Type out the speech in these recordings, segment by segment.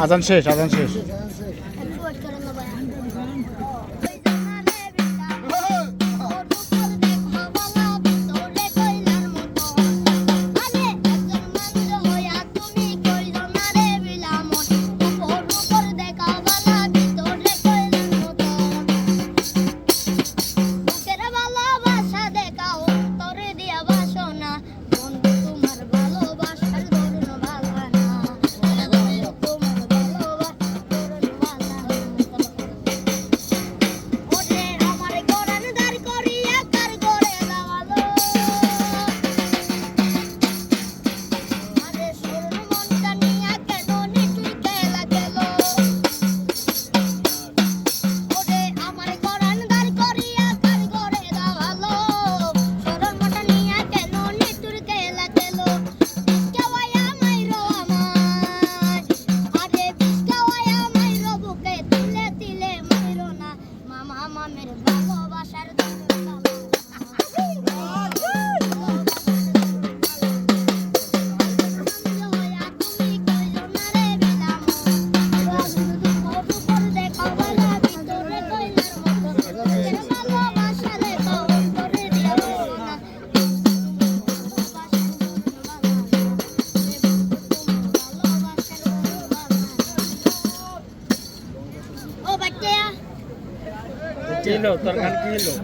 আজান শেষ, আজান শেষ। কিলো তোর গান কিলো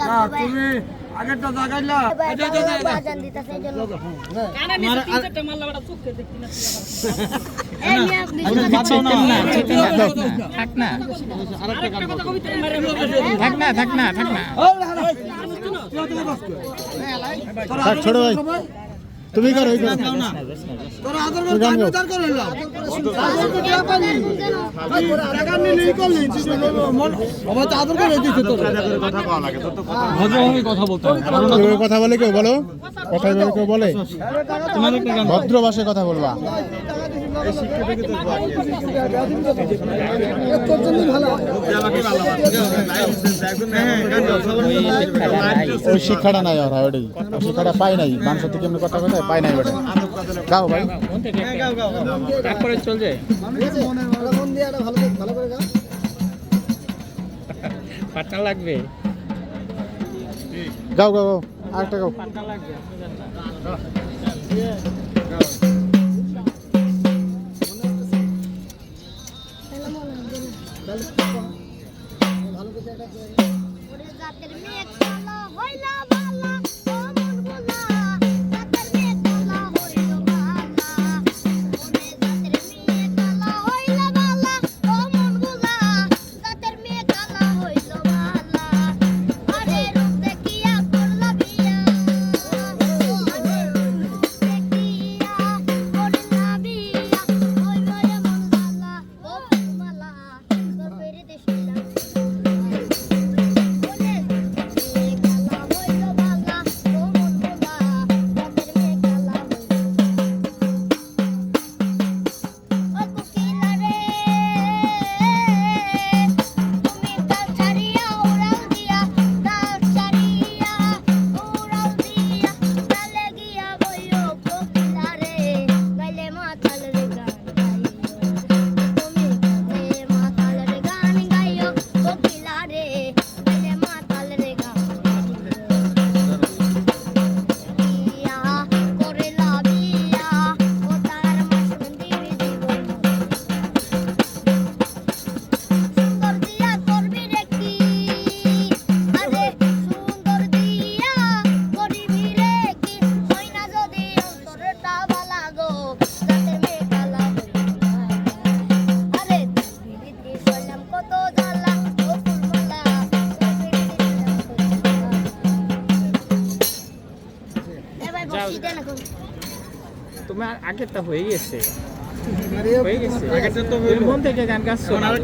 না তুমি আগেরটা জাগাইলা বাজান দিতাছে জন্য কানা নিচে তিন চারটা মারলা বড় চুকে দেখি না এই মিয়া থাক না, আরেকটা কথা কবিতা মারে থাক না, থাক না, থাক না। থাক, ছোট ভাই তুমি করো, এই করো। তোরা আদর করে দান করে না আদর করে দেয়া পালি ভাই টাকা নিয়ে করলি বাবা তো আদর করে দিছে তোর কথা কওয়া লাগে তোর তো কথা ভদ্রভাবে কথা বলতে হবে। কেউ কথা বলে, কেউ বলো কথা বলে, কেউ বলে ভদ্র ভাষায় কথা বলবা। এই শিক্ষা থেকে তো তোর জন্য ভালো আমাকে ভালো ওই শিক্ষাটা নাই, ওরা ওই শিক্ষাটা পাই নাই। মানুষের থেকে এমনি কথা বলে পাই নাই। বেটা গাও ভাই, তারপরে চল যায় মন দিয়ে ভালো করে গাও পাটা লাগবে গাও গাও গাও, আরেকটা গাও। পাটা লাগবে ভালো করে একটা ওরে জাতের মেয়ে কালো হইলা বালা ও মন গোলা জাতের মেয়ে কালো হইলো বালা ওরে জাতের মেয়ে কালো হইলা বালা ও মন গোলা জাতের মেয়ে কালো হইলো বালা আরে রূপ দেখিয়া করলা বিয়া আরে রূপ দেখিয়া করলা বিয়া ওই মায়া মন জালা ও মালা তোর পেরে দেশিলা তোমার আগেরটা হয়ে গেছে আগেরটা তো মন থেকে গান গাচ্ছো।